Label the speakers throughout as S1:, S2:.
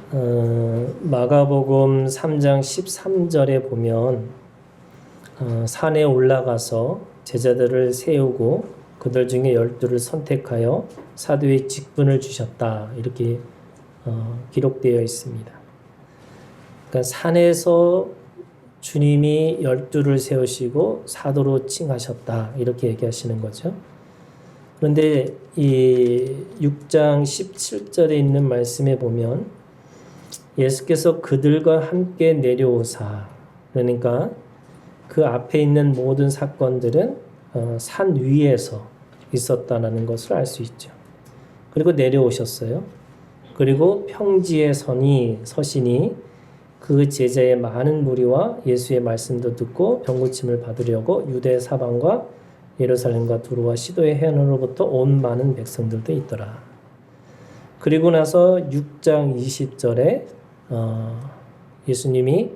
S1: 마가복음 3장 13절에 보면 산에 올라가서 제자들을 세우고 그들 중에 12를 선택하여 사도의 직분을 주셨다, 이렇게 기록되어 있습니다. 그러니까 산에서 주님이 12를 세우시고 사도로 칭하셨다, 이렇게 얘기하시는 거죠. 그런데 이 6장 17절에 있는 말씀에 보면 예수께서 그들과 함께 내려오사, 그러니까 그 앞에 있는 모든 사건들은 산 위에서 있었다는 것을 알 수 있죠. 그리고 내려오셨어요. 그리고 평지에 서시니 그 제자의 많은 무리와 예수의 말씀도 듣고 병고침을 받으려고 유대 사방과 예루살렘과 두로와 시도의 해안으로부터 온 많은 백성들도 있더라. 그리고 나서 6장 20절에 예수님이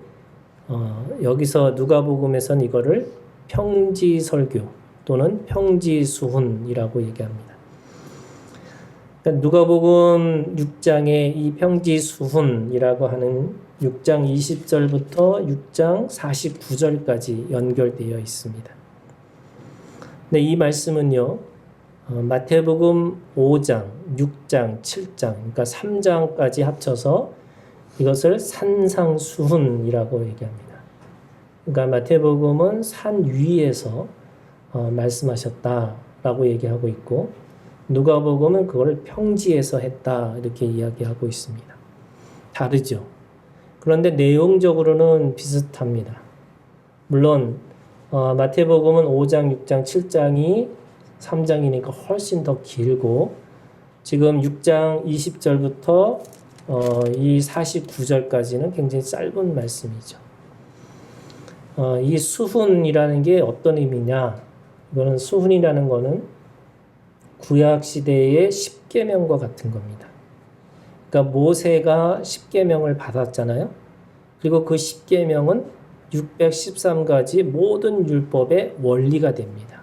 S1: 여기서 누가복음에선 이거를 평지설교 또는 평지수훈이라고 얘기합니다. 그러니까 누가복음 6장에 이 평지수훈이라고 하는 6장 20절부터 6장 49절까지 연결되어 있습니다. 근데 이 말씀은요, 마태복음 5장, 6장, 7장, 그러니까 3장까지 합쳐서 이것을 산상수훈이라고 얘기합니다. 그러니까 마태복음은 산 위에서 말씀하셨다라고 얘기하고 있고, 누가복음은 그걸 평지에서 했다, 이렇게 이야기하고 있습니다. 다르죠. 그런데 내용적으로는 비슷합니다. 물론 마태복음은 5장, 6장, 7장이 3장이니까 훨씬 더 길고, 지금 6장 20절부터 이 49절까지는 굉장히 짧은 말씀이죠. 이 수훈이라는 게 어떤 의미냐? 이거는 수훈이라는 거는 구약 시대의 십계명과 같은 겁니다. 그러니까 모세가 십계명을 받았잖아요. 그리고 그 십계명은 613가지 모든 율법의 원리가 됩니다.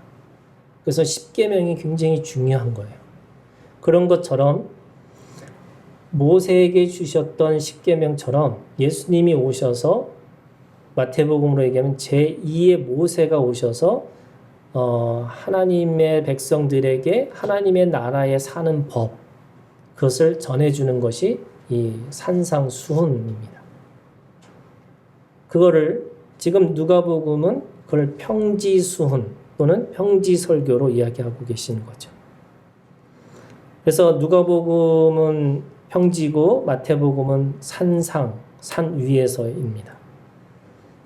S1: 그래서 십계명이 굉장히 중요한 거예요. 그런 것처럼 모세에게 주셨던 십계명처럼 예수님이 오셔서 마태복음으로 얘기하면 제2의 모세가 오셔서 하나님의 백성들에게 하나님의 나라에 사는 법, 그것을 전해주는 것이 이 산상수훈입니다. 그거를 지금 누가복음은 그걸 평지수훈 또는 평지설교로 이야기하고 계시는 거죠. 그래서 누가복음은 평지고 마태복음은 산 위에서입니다.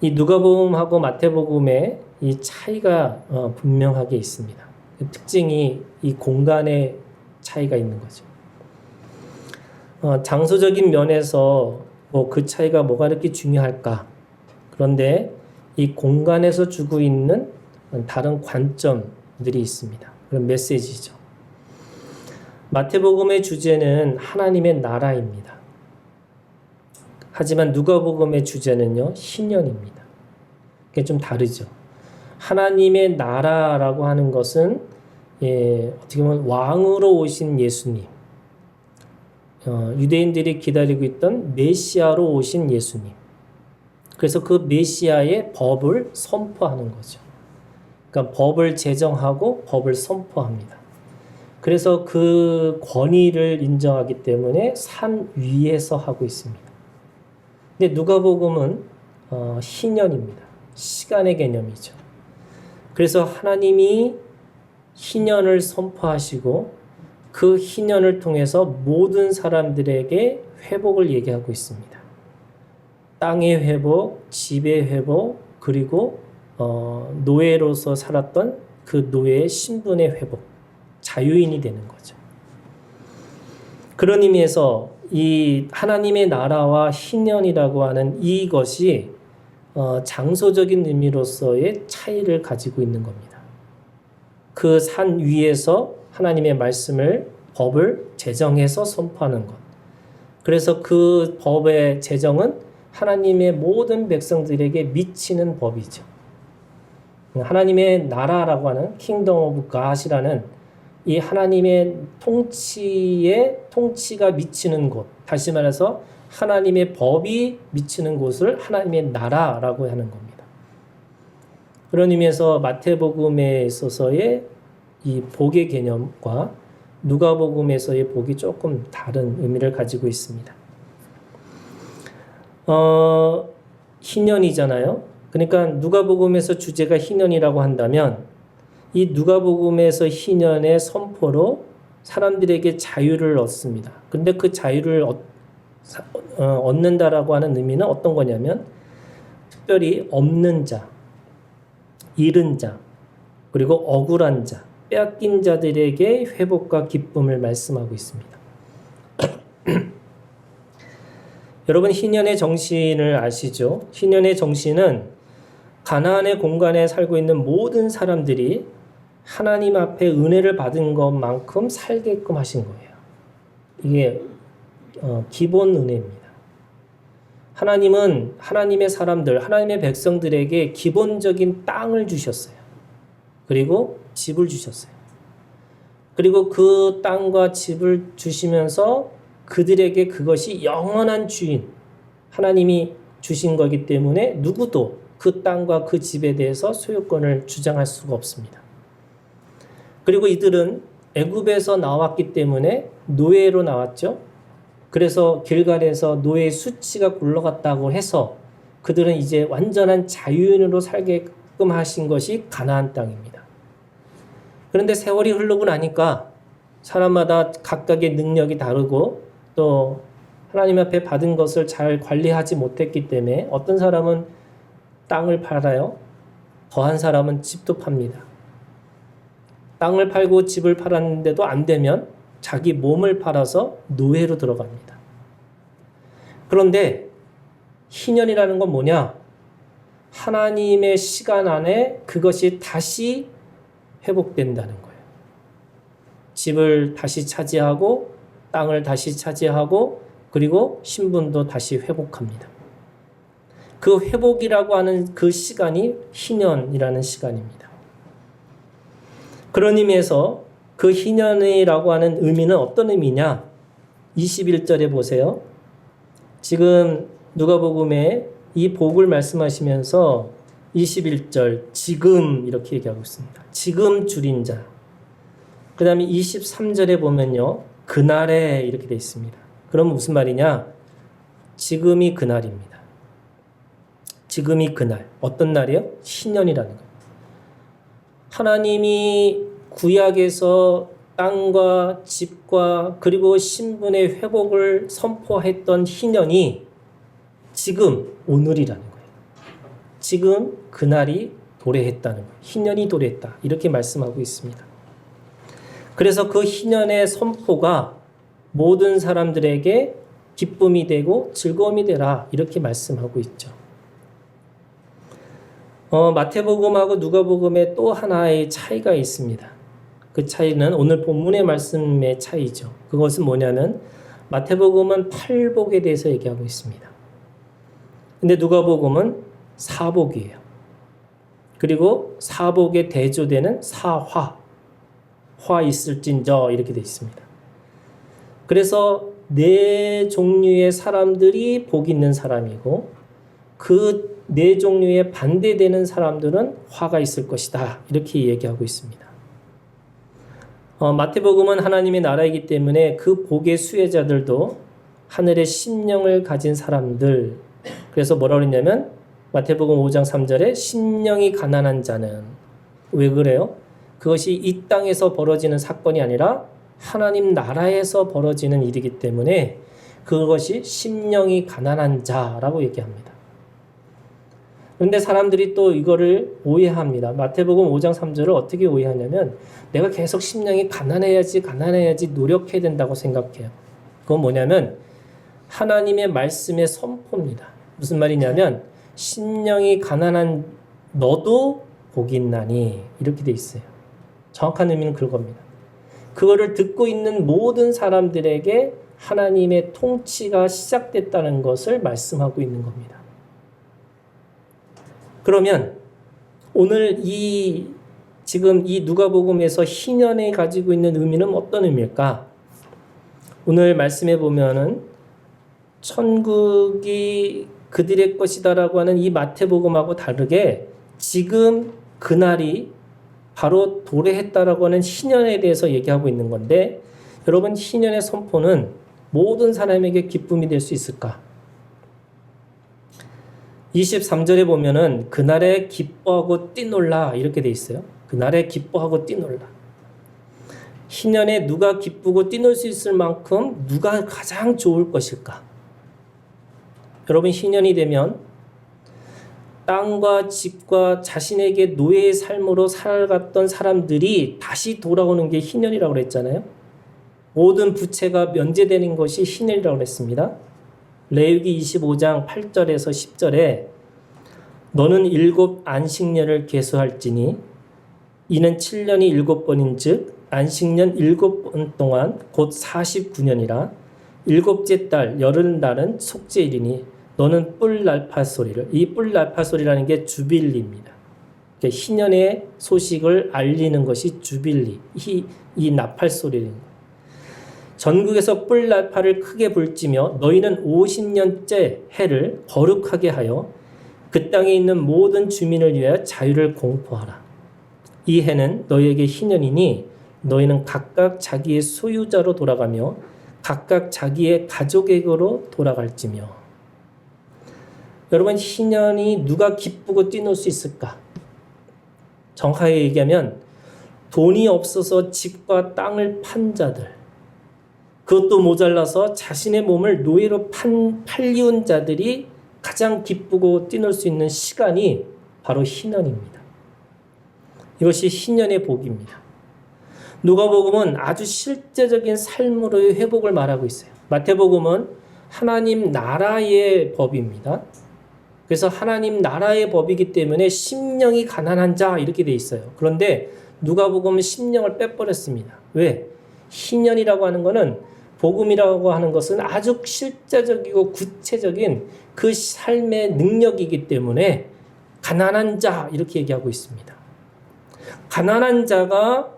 S1: 이 누가복음하고 마태복음의 이 차이가 분명하게 있습니다. 그 특징이 이 공간의 차이가 있는 거죠. 장소적인 면에서 그 차이가 뭐가 이렇게 중요할까? 그런데 이 공간에서 주고 있는 다른 관점들이 있습니다. 그런 메시지죠. 마태복음의 주제는 하나님의 나라입니다. 하지만 누가복음의 주제는요, 희년입니다. 그게 좀 다르죠. 하나님의 나라라고 하는 것은 어떻게 보면 왕으로 오신 예수님, 유대인들이 기다리고 있던 메시아로 오신 예수님, 그래서 그 메시아의 법을 선포하는 거죠. 그러니까 법을 제정하고 법을 선포합니다. 그래서 그 권위를 인정하기 때문에 산 위에서 하고 있습니다. 근데 누가복음은 희년입니다. 시간의 개념이죠. 그래서 하나님이 희년을 선포하시고 그 희년을 통해서 모든 사람들에게 회복을 얘기하고 있습니다. 땅의 회복, 집의 회복, 그리고 노예로서 살았던 그 노예의 신분의 회복, 자유인이 되는 거죠. 그런 의미에서 이 하나님의 나라와 희년이라고 하는 이것이 장소적인 의미로서의 차이를 가지고 있는 겁니다. 그 산 위에서 하나님의 말씀을, 법을 제정해서 선포하는 것. 그래서 그 법의 제정은 하나님의 모든 백성들에게 미치는 법이죠. 하나님의 나라라고 하는 킹덤 오브 갓이라는 이 하나님의 통치가 미치는 곳, 다시 말해서 하나님의 법이 미치는 곳을 하나님의 나라라고 하는 겁니다. 그런 의미에서 마태복음에 있어서의 이 복의 개념과 누가복음에서의 복이 조금 다른 의미를 가지고 있습니다. 희년이잖아요. 그러니까 누가복음에서 주제가 희년이라고 한다면 이 누가복음에서 희년의 선포로 사람들에게 자유를 얻습니다. 근데 그 자유를 얻는다라고 하는 의미는 어떤 거냐면 특별히 없는 자, 잃은 자, 그리고 억울한 자, 빼앗긴 자들에게 회복과 기쁨을 말씀하고 있습니다. 여러분 희년의 정신을 아시죠? 희년의 정신은 가나안의 공간에 살고 있는 모든 사람들이 하나님 앞에 은혜를 받은 것만큼 살게끔 하신 거예요. 이게 기본 은혜입니다. 하나님은 하나님의 사람들, 하나님의 백성들에게 기본적인 땅을 주셨어요. 그리고 집을 주셨어요. 그리고 그 땅과 집을 주시면서 그들에게 그것이 영원한 주인, 하나님이 주신 거기 때문에 누구도 그 땅과 그 집에 대해서 소유권을 주장할 수가 없습니다. 그리고 이들은 애굽에서 나왔기 때문에 노예로 나왔죠. 그래서 길갈에서 노예 수치가 굴러갔다고 해서 그들은 이제 완전한 자유인으로 살게끔 하신 것이 가나안 땅입니다. 그런데 세월이 흐르고 나니까 사람마다 각각의 능력이 다르고 또 하나님 앞에 받은 것을 잘 관리하지 못했기 때문에 어떤 사람은 땅을 팔아요. 더한 사람은 집도 팝니다. 땅을 팔고 집을 팔았는데도 안 되면 자기 몸을 팔아서 노예로 들어갑니다. 그런데 희년이라는 건 뭐냐? 하나님의 시간 안에 그것이 다시 회복된다는 거예요. 집을 다시 차지하고 땅을 다시 차지하고 그리고 신분도 다시 회복합니다. 그 회복이라고 하는 그 시간이 희년이라는 시간입니다. 그런 의미에서 그 희년이라고 하는 의미는 어떤 의미냐? 21절에 보세요. 지금 누가복음에 이 복을 말씀하시면서 21절 지금 이렇게 얘기하고 있습니다. 지금 줄인 자. 그 다음에 23절에 보면요. 그날에 이렇게 되어 있습니다. 그럼 무슨 말이냐? 지금이 그날입니다. 지금이 그날. 어떤 날이요? 희년이라는 겁니다. 하나님이 구약에서 땅과 집과 그리고 신분의 회복을 선포했던 희년이 지금 오늘이라는 거예요. 지금 그날이 도래했다는 거예요. 희년이 도래했다. 이렇게 말씀하고 있습니다. 그래서 그 희년의 선포가 모든 사람들에게 기쁨이 되고 즐거움이 되라. 이렇게 말씀하고 있죠. 마태복음하고 누가복음에 또 하나의 차이가 있습니다. 그 차이는 오늘 본문의 말씀의 차이죠. 그것은 뭐냐면 마태복음은 팔복에 대해서 얘기하고 있습니다. 근데 누가복음은 사복이에요. 그리고 사복에 대조되는 사화, 화 있을진저 이렇게 되어 있습니다. 그래서 네 종류의 사람들이 복 있는 사람이고 그 네 종류에 반대되는 사람들은 화가 있을 것이다. 이렇게 얘기하고 있습니다. 마태복음은 하나님의 나라이기 때문에 그 복의 수혜자들도 하늘의 심령을 가진 사람들. 그래서 뭐라고 그랬냐면 마태복음 5장 3절에 심령이 가난한 자는 왜 그래요? 그것이 이 땅에서 벌어지는 사건이 아니라 하나님 나라에서 벌어지는 일이기 때문에 그것이 심령이 가난한 자라고 얘기합니다. 그런데 사람들이 또 이거를 오해합니다. 마태복음 5장 3절을 어떻게 오해하냐면 내가 계속 심령이 가난해야지 노력해야 된다고 생각해요. 그건 뭐냐면 하나님의 말씀의 선포입니다. 무슨 말이냐면 심령이 가난한 너도 복이 있나니 이렇게 돼 있어요. 정확한 의미는 그겁니다. 그거를 듣고 있는 모든 사람들에게 하나님의 통치가 시작됐다는 것을 말씀하고 있는 겁니다. 그러면 오늘 지금 이 누가복음에서 희년에 가지고 있는 의미는 어떤 의미일까? 오늘 말씀해 보면은 천국이 그들의 것이다라고 하는 이 마태복음하고 다르게 지금 그날이 바로 도래했다라고 하는 희년에 대해서 얘기하고 있는 건데, 여러분, 희년의 선포는 모든 사람에게 기쁨이 될 수 있을까? 23절에 보면은 그날에 기뻐하고 뛰놀라 이렇게 돼 있어요. 그날에 기뻐하고 뛰놀라. 희년에 누가 기쁘고 뛰놀 수 있을 만큼 누가 가장 좋을 것일까? 여러분, 희년이 되면 땅과 집과 자신에게 노예의 삶으로 살아갔던 사람들이 다시 돌아오는 게 희년이라고 그랬잖아요. 모든 부채가 면제되는 것이 희년이라고 그랬습니다. 레위기 25장 8절에서 10절에 너는 7 안식년을 계수할지니 이는 7년이 7번인 즉 안식년 7번 동안 곧 49년이라 7째 달 열흘날은 속죄일이니 너는 뿔 날파 소리를, 이 뿔 날파 소리라는 게 주빌리입니다. 그러니까 희년의 소식을 알리는 것이 주빌리, 이 나팔 소리입니다. 전국에서 뿔 날파를 크게 불지며 너희는 50년째 해를 거룩하게 하여 그 땅에 있는 모든 주민을 위하여 자유를 공포하라. 이 해는 너희에게 희년이니 너희는 각각 자기의 소유자로 돌아가며 각각 자기의 가족에게로 돌아갈지며. 여러분, 희년이 누가 기쁘고 뛰놀 수 있을까? 정확하게 얘기하면 돈이 없어서 집과 땅을 판 자들, 그것도 모자라서 자신의 몸을 노예로 팔리운 자들이 가장 기쁘고 뛰놀 수 있는 시간이 바로 희년입니다. 이것이 희년의 복입니다. 누가복음은 아주 실제적인 삶으로의 회복을 말하고 있어요. 마태복음은 하나님 나라의 법입니다. 그래서 하나님 나라의 법이기 때문에 심령이 가난한 자 이렇게 돼 있어요. 그런데 누가복음은 심령을 빼버렸습니다. 왜? 희년이라고 하는 것은, 복음이라고 하는 것은 아주 실제적이고 구체적인 그 삶의 능력이기 때문에 가난한 자 이렇게 얘기하고 있습니다. 가난한 자가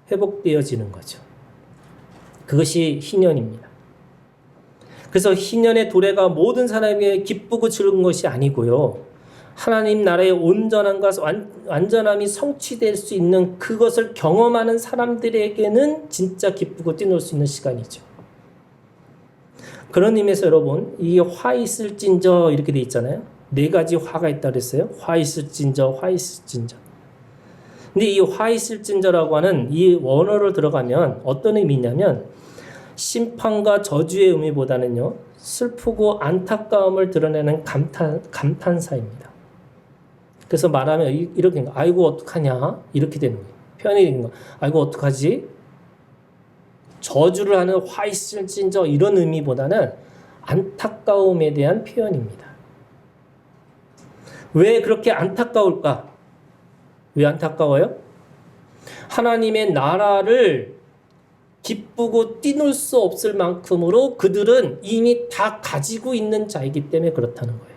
S1: 회복되어지는 거죠. 그것이 희년입니다. 그래서 희년의 도래가 모든 사람에게 기쁘고 즐거운 것이 아니고요. 하나님 나라의 온전함과 완전함이 성취될 수 있는 그것을 경험하는 사람들에게는 진짜 기쁘고 뛰놀 수 있는 시간이죠. 그런 의미에서 여러분, 이 화 있을진저 이렇게 돼 있잖아요. 4가지 화가 있다 그랬어요. 화 있을진저, 화 있을진저. 근데 이 화 있을진저라고 하는 이 원어를 들어가면 어떤 의미냐면 심판과 저주의 의미보다는요, 슬프고 안타까움을 드러내는 감탄사입니다. 그래서 말하면 이렇게, 아이고 어떡하냐 이렇게 되는 거예요. 표현이 되는 거예요. 아이고 어떡하지? 저주를 하는 화 있을진저 이런 의미보다는 안타까움에 대한 표현입니다. 왜 그렇게 안타까울까? 왜 안타까워요? 하나님의 나라를 기쁘고 뛰놀 수 없을 만큼으로 그들은 이미 다 가지고 있는 자이기 때문에 그렇다는 거예요.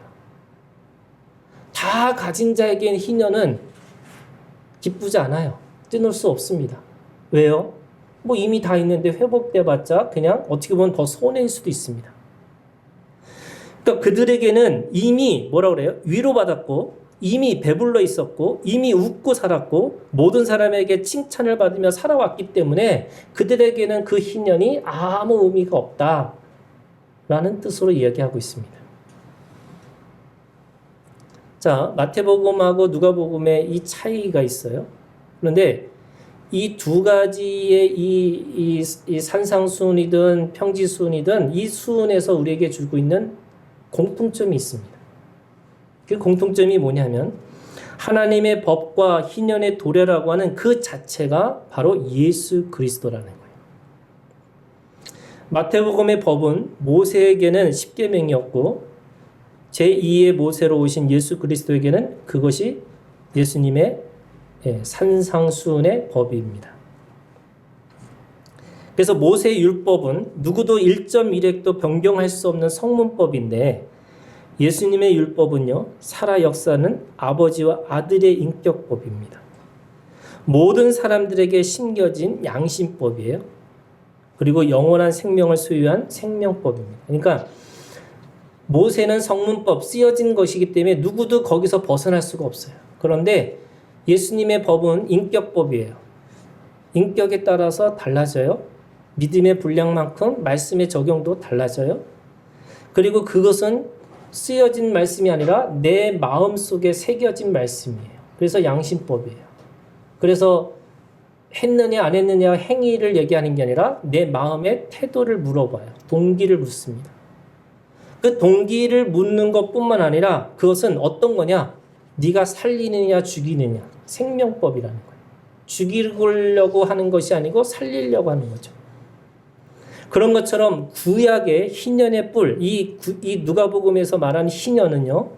S1: 다 가진 자에게는 희년은 기쁘지 않아요. 뛰놀 수 없습니다. 왜요? 뭐 이미 다 있는데 회복돼봤자 그냥 어떻게 보면 더 손해일 수도 있습니다. 그러니까 그들에게는 이미 뭐라고 그래요? 위로받았고 이미 배불러 있었고 이미 웃고 살았고 모든 사람에게 칭찬을 받으며 살아왔기 때문에 그들에게는 그 희년이 아무 의미가 없다라는 뜻으로 이야기하고 있습니다. 자, 마태복음하고 누가복음에 이 차이가 있어요. 그런데 이 2가지의 이 산상수훈이든 평지수훈이든 이 수훈에서 우리에게 주고 있는 공통점이 있습니다. 그 공통점이 뭐냐면 하나님의 법과 희년의 도래라고 하는 그 자체가 바로 예수 그리스도라는 거예요. 마태복음의 법은 모세에게는 십계명이었고 제2의 모세로 오신 예수 그리스도에게는 그것이 예수님의 산상수훈의 법입니다. 그래서 모세의 율법은 누구도 1.1획도 변경할 수 없는 성문법인데 예수님의 율법은요, 살아 역사는 아버지와 아들의 인격법입니다. 모든 사람들에게 심겨진 양심법이에요. 그리고 영원한 생명을 소유한 생명법입니다. 그러니까 모세는 성문법 쓰여진 것이기 때문에 누구도 거기서 벗어날 수가 없어요. 그런데 예수님의 법은 인격법이에요. 인격에 따라서 달라져요. 믿음의 분량만큼 말씀의 적용도 달라져요. 그리고 그것은 쓰여진 말씀이 아니라 내 마음 속에 새겨진 말씀이에요. 그래서 양심법이에요. 그래서 했느냐 안 했느냐 행위를 얘기하는 게 아니라 내 마음의 태도를 물어봐요. 동기를 묻습니다. 그 동기를 묻는 것뿐만 아니라 그것은 어떤 거냐? 네가 살리느냐 죽이느냐 생명법이라는 거예요. 죽이려고 하는 것이 아니고 살리려고 하는 거죠. 그런 것처럼 구약의 희년의 뿔, 이 누가복음에서 말하는 희년은요,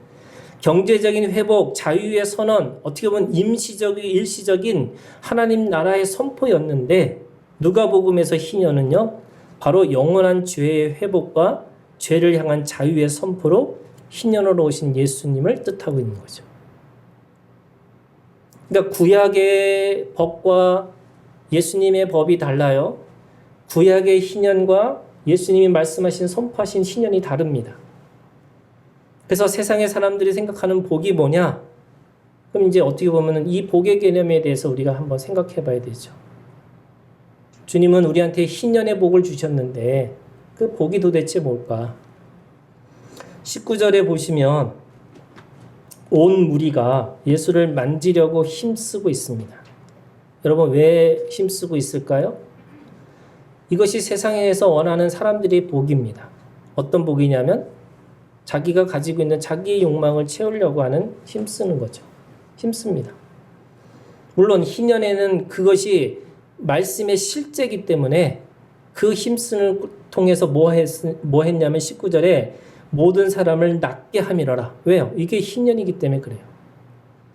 S1: 경제적인 회복, 자유의 선언, 어떻게 보면 일시적인 하나님 나라의 선포였는데, 누가복음에서 희년은요, 바로 영원한 죄의 회복과 죄를 향한 자유의 선포로 희년으로 오신 예수님을 뜻하고 있는 거죠. 그러니까 구약의 법과 예수님의 법이 달라요. 구약의 희년과 예수님이 말씀하신 선포하신 희년이 다릅니다. 그래서 세상의 사람들이 생각하는 복이 뭐냐? 그럼 이제 어떻게 보면 이 복의 개념에 대해서 우리가 한번 생각해 봐야 되죠. 주님은 우리한테 희년의 복을 주셨는데 그 복이 도대체 뭘까? 19절에 보시면 온 무리가 예수를 만지려고 힘쓰고 있습니다. 여러분 왜 힘쓰고 있을까요? 이것이 세상에서 원하는 사람들의 복입니다. 어떤 복이냐면 자기가 가지고 있는 자기의 욕망을 채우려고 하는 힘쓰는 거죠. 힘씁니다. 물론 희년에는 그것이 말씀의 실제이기 때문에 그 힘쓰는 통해서 뭐 했냐면 19절에 모든 사람을 낫게 함이라라. 왜요? 이게 희년이기 때문에 그래요.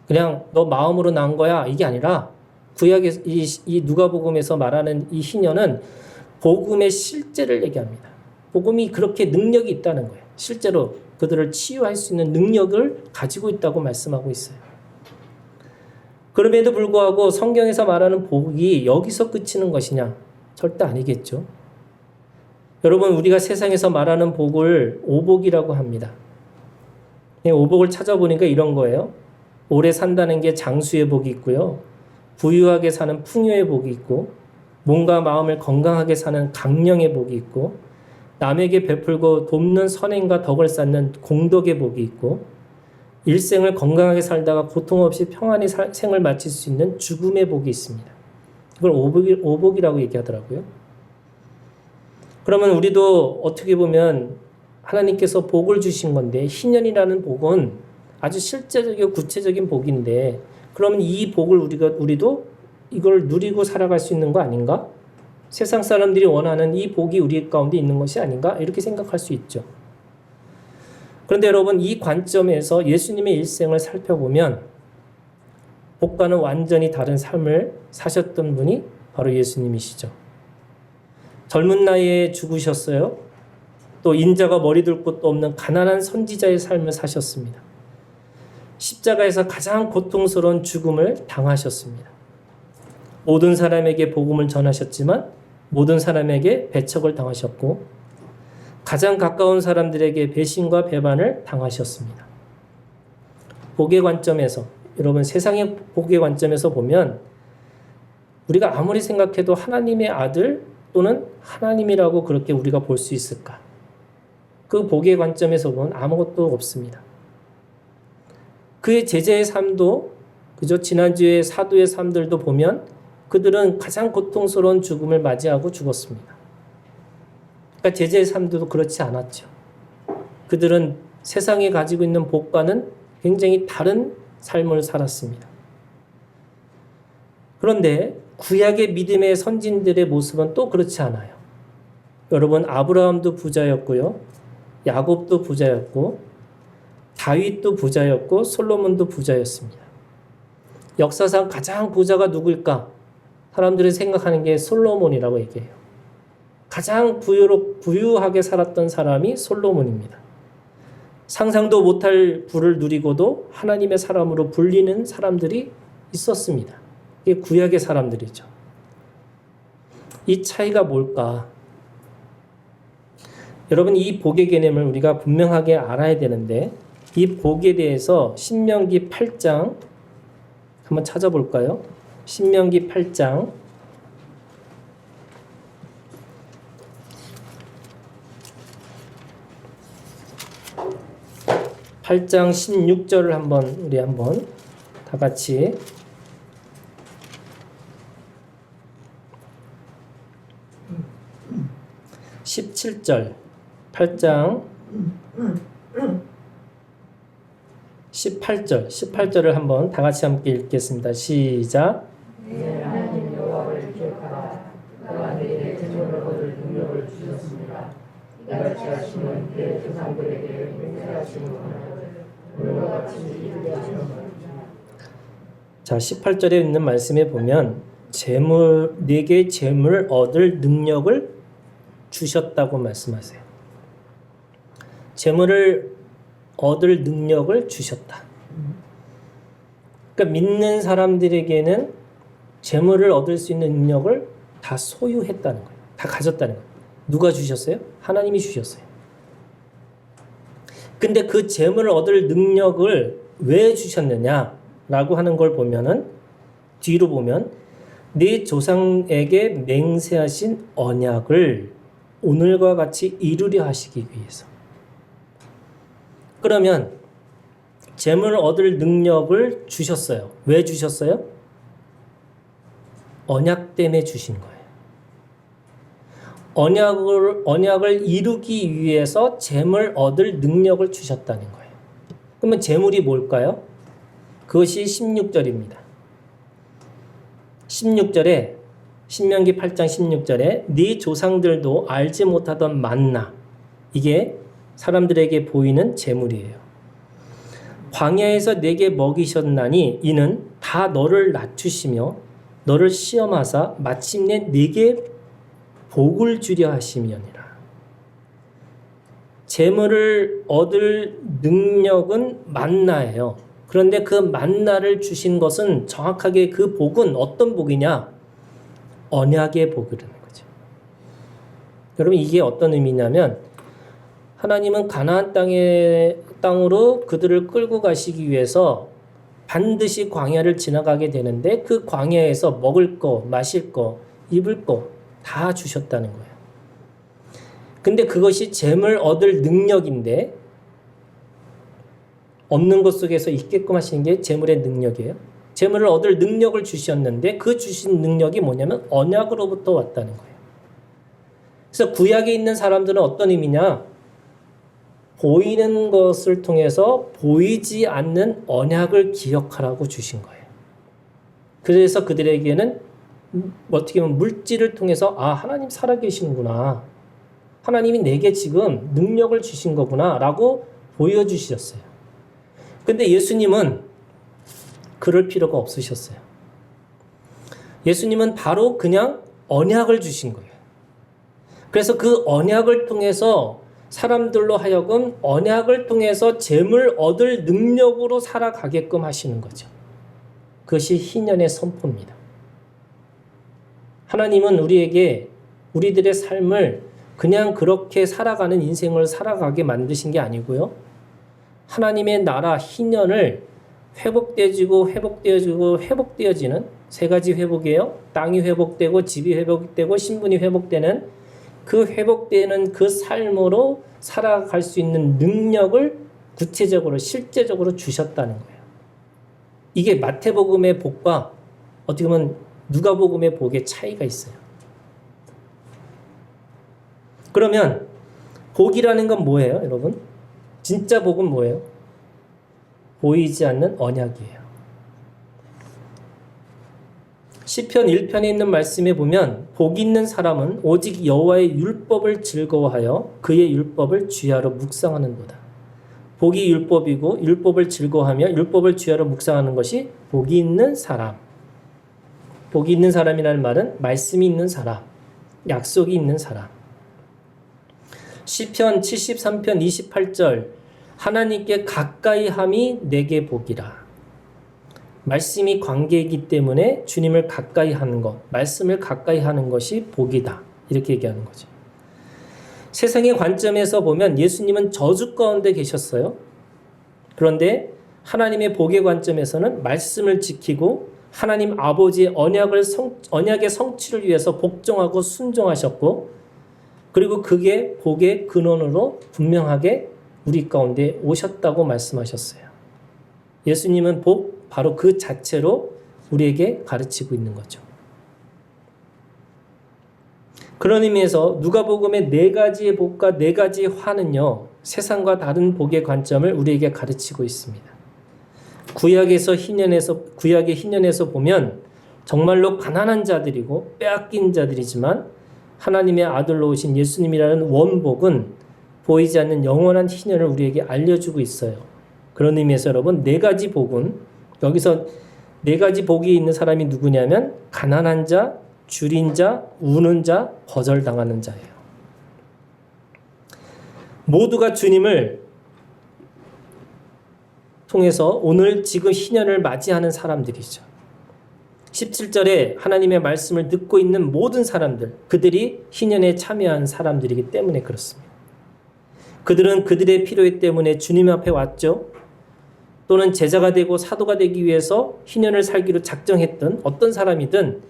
S1: 그냥 너 마음으로 난 거야 이게 아니라 구약의 이 누가복음에서 말하는 이 희년은 복음의 실제를 얘기합니다. 복음이 그렇게 능력이 있다는 거예요. 실제로 그들을 치유할 수 있는 능력을 가지고 있다고 말씀하고 있어요. 그럼에도 불구하고 성경에서 말하는 복이 여기서 그치는 것이냐? 절대 아니겠죠. 여러분 우리가 세상에서 말하는 복을 오복이라고 합니다. 오복을 찾아보니까 이런 거예요. 오래 산다는 게 장수의 복이 있고요. 부유하게 사는 풍요의 복이 있고 몸과 마음을 건강하게 사는 강령의 복이 있고 남에게 베풀고 돕는 선행과 덕을 쌓는 공덕의 복이 있고 일생을 건강하게 살다가 고통 없이 평안히 생을 마칠 수 있는 죽음의 복이 있습니다. 이걸 오복이라고 얘기하더라고요. 그러면 우리도 어떻게 보면 하나님께서 복을 주신 건데 희년이라는 복은 아주 실제적이고 구체적인 복인데 그러면 이 복을 우리도 이걸 누리고 살아갈 수 있는 거 아닌가? 세상 사람들이 원하는 이 복이 우리 가운데 있는 것이 아닌가? 이렇게 생각할 수 있죠. 그런데 여러분 이 관점에서 예수님의 일생을 살펴보면 복과는 완전히 다른 삶을 사셨던 분이 바로 예수님이시죠. 젊은 나이에 죽으셨어요. 또 인자가 머리 둘 곳도 없는 가난한 선지자의 삶을 사셨습니다. 십자가에서 가장 고통스러운 죽음을 당하셨습니다. 모든 사람에게 복음을 전하셨지만 모든 사람에게 배척을 당하셨고 가장 가까운 사람들에게 배신과 배반을 당하셨습니다. 복의 관점에서 여러분 세상의 복의 관점에서 보면 우리가 아무리 생각해도 하나님의 아들 또는 하나님이라고 그렇게 우리가 볼 수 있을까? 그 복의 관점에서 보면 아무것도 없습니다. 그의 제자의 삶도 그저 지난주에 사도의 삶들도 보면 그들은 가장 고통스러운 죽음을 맞이하고 죽었습니다. 그러니까 제자의 삶도 그렇지 않았죠. 그들은 세상에 가지고 있는 복과는 굉장히 다른 삶을 살았습니다. 그런데 구약의 믿음의 선진들의 모습은 또 그렇지 않아요. 여러분 아브라함도 부자였고요. 야곱도 부자였고 다윗도 부자였고 솔로몬도 부자였습니다. 역사상 가장 부자가 누구일까? 사람들이 생각하는 게 솔로몬이라고 얘기해요. 가장 부유하게 살았던 사람이 솔로몬입니다. 상상도 못할 부를 누리고도 하나님의 사람으로 불리는 사람들이 있었습니다. 이게 구약의 사람들이죠. 이 차이가 뭘까? 여러분 이 복의 개념을 우리가 분명하게 알아야 되는데 이 복에 대해서 신명기 8장 한번 찾아볼까요? 신명기 8장 16절을 우리 한번 다 같이 17절 8장 18절을 한번 다 같이 함께 읽겠습니다. 시작.
S2: 네, 하나님 여호와를 기억하라. 그가 내게 재물을 얻을 능력을 주셨습니다. 이같이 하시면 내 조상들에게 맹세하시는 오늘과 같이 이루게 하셨습니다.
S1: 자, 18절에 있는 말씀에 보면 내게 재물을 얻을 능력을 주셨다고 말씀하세요. 재물을 얻을 능력을 주셨다. 그러니까 믿는 사람들에게는 재물을 얻을 수 있는 능력을 다 소유했다는 거예요. 다 가졌다는 거예요. 누가 주셨어요? 하나님이 주셨어요. 근데 그 재물을 얻을 능력을 왜 주셨느냐라고 하는 걸 보면은 뒤로 보면 네 조상에게 맹세하신 언약을 오늘과 같이 이루려 하시기 위해서. 그러면 재물을 얻을 능력을 주셨어요. 왜 주셨어요? 언약 때문에 주신 거예요. 언약을 이루기 위해서 재물 얻을 능력을 주셨다는 거예요. 그러면 재물이 뭘까요? 그것이 16절입니다. 16절에 신명기 8장 16절에 네 조상들도 알지 못하던 만나, 이게 사람들에게 보이는 재물이에요. 광야에서 내게 먹이셨나니 이는 다 너를 낮추시며 너를 시험하사 마침내 내게 복을 주려 하심이니라. 재물을 얻을 능력은 만나예요. 그런데 그 만나를 주신 것은 정확하게 그 복은 어떤 복이냐? 언약의 복이라는 거죠. 여러분 이게 어떤 의미냐면 하나님은 가나안 땅으로 그들을 끌고 가시기 위해서 반드시 광야를 지나가게 되는데 그 광야에서 먹을 거, 마실 거, 입을 거 다 주셨다는 거예요. 근데 그것이 재물 얻을 능력인데 없는 것 속에서 있게끔 하시는 게 재물의 능력이에요. 재물을 얻을 능력을 주셨는데 그 주신 능력이 뭐냐면 언약으로부터 왔다는 거예요. 그래서 구약에 있는 사람들은 어떤 의미냐? 보이는 것을 통해서 보이지 않는 언약을 기억하라고 주신 거예요. 그래서 그들에게는 어떻게 보면 물질을 통해서 하나님 살아계시는구나. 하나님이 내게 지금 능력을 주신 거구나 라고 보여주셨어요. 근데 예수님은 그럴 필요가 없으셨어요. 예수님은 바로 그냥 언약을 주신 거예요. 그래서 그 언약을 통해서 사람들로 하여금 언약을 통해서 재물 얻을 능력으로 살아가게끔 하시는 거죠. 그것이 희년의 선포입니다. 하나님은 우리들의 삶을 그냥 그렇게 살아가는 인생을 살아가게 만드신 게 아니고요. 하나님의 나라 희년을 회복되어지는 세 가지 회복이에요. 땅이 회복되고 집이 회복되고 신분이 회복되는 그 회복되는 그 삶으로 살아갈 수 있는 능력을 구체적으로 실제적으로 주셨다는 거예요. 이게 마태복음의 복과 어떻게 보면 누가복음의 복의 차이가 있어요. 그러면 복이라는 건 뭐예요, 여러분? 진짜 복은 뭐예요? 보이지 않는 언약이에요. 시편 1편에 있는 말씀에 보면 복 있는 사람은 오직 여호와의 율법을 즐거워하여 그의 율법을 주야로 묵상하는도다. 복이 율법이고 율법을 즐거워하며 율법을 주야로 묵상하는 것이 복이 있는 사람. 복이 있는 사람이라는 말은 말씀이 있는 사람, 약속이 있는 사람. 시편 73편 28절 하나님께 가까이 함이 내게 복이라. 말씀이 관계이기 때문에 주님을 가까이 하는 것, 말씀을 가까이 하는 것이 복이다. 이렇게 얘기하는 거죠. 세상의 관점에서 보면 예수님은 저주 가운데 계셨어요. 그런데 하나님의 복의 관점에서는 말씀을 지키고 하나님 아버지의 언약의 성취를 위해서 복종하고 순종하셨고, 그리고 그게 복의 근원으로 분명하게 우리 가운데 오셨다고 말씀하셨어요. 예수님은 복 바로 그 자체로 우리에게 가르치고 있는 거죠. 그런 의미에서 누가복음의 4가지의 복과 4가지의 화는요, 세상과 다른 복의 관점을 우리에게 가르치고 있습니다. 구약의 희년에서 보면 정말로 가난한 자들이고 빼앗긴 자들이지만 하나님의 아들로 오신 예수님이라는 원복은 보이지 않는 영원한 희년을 우리에게 알려주고 있어요. 그런 의미에서 여러분, 4가지 복은, 여기서 4가지 복이 있는 사람이 누구냐면 가난한 자, 줄인 자, 우는 자, 거절당하는 자예요. 모두가 주님을 통해서 오늘 지금 희년을 맞이하는 사람들이죠. 17절에 하나님의 말씀을 듣고 있는 모든 사람들, 그들이 희년에 참여한 사람들이기 때문에 그렇습니다. 그들은 그들의 필요에 때문에 주님 앞에 왔죠. 또는 제자가 되고 사도가 되기 위해서 희년을 살기로 작정했던 어떤 사람이든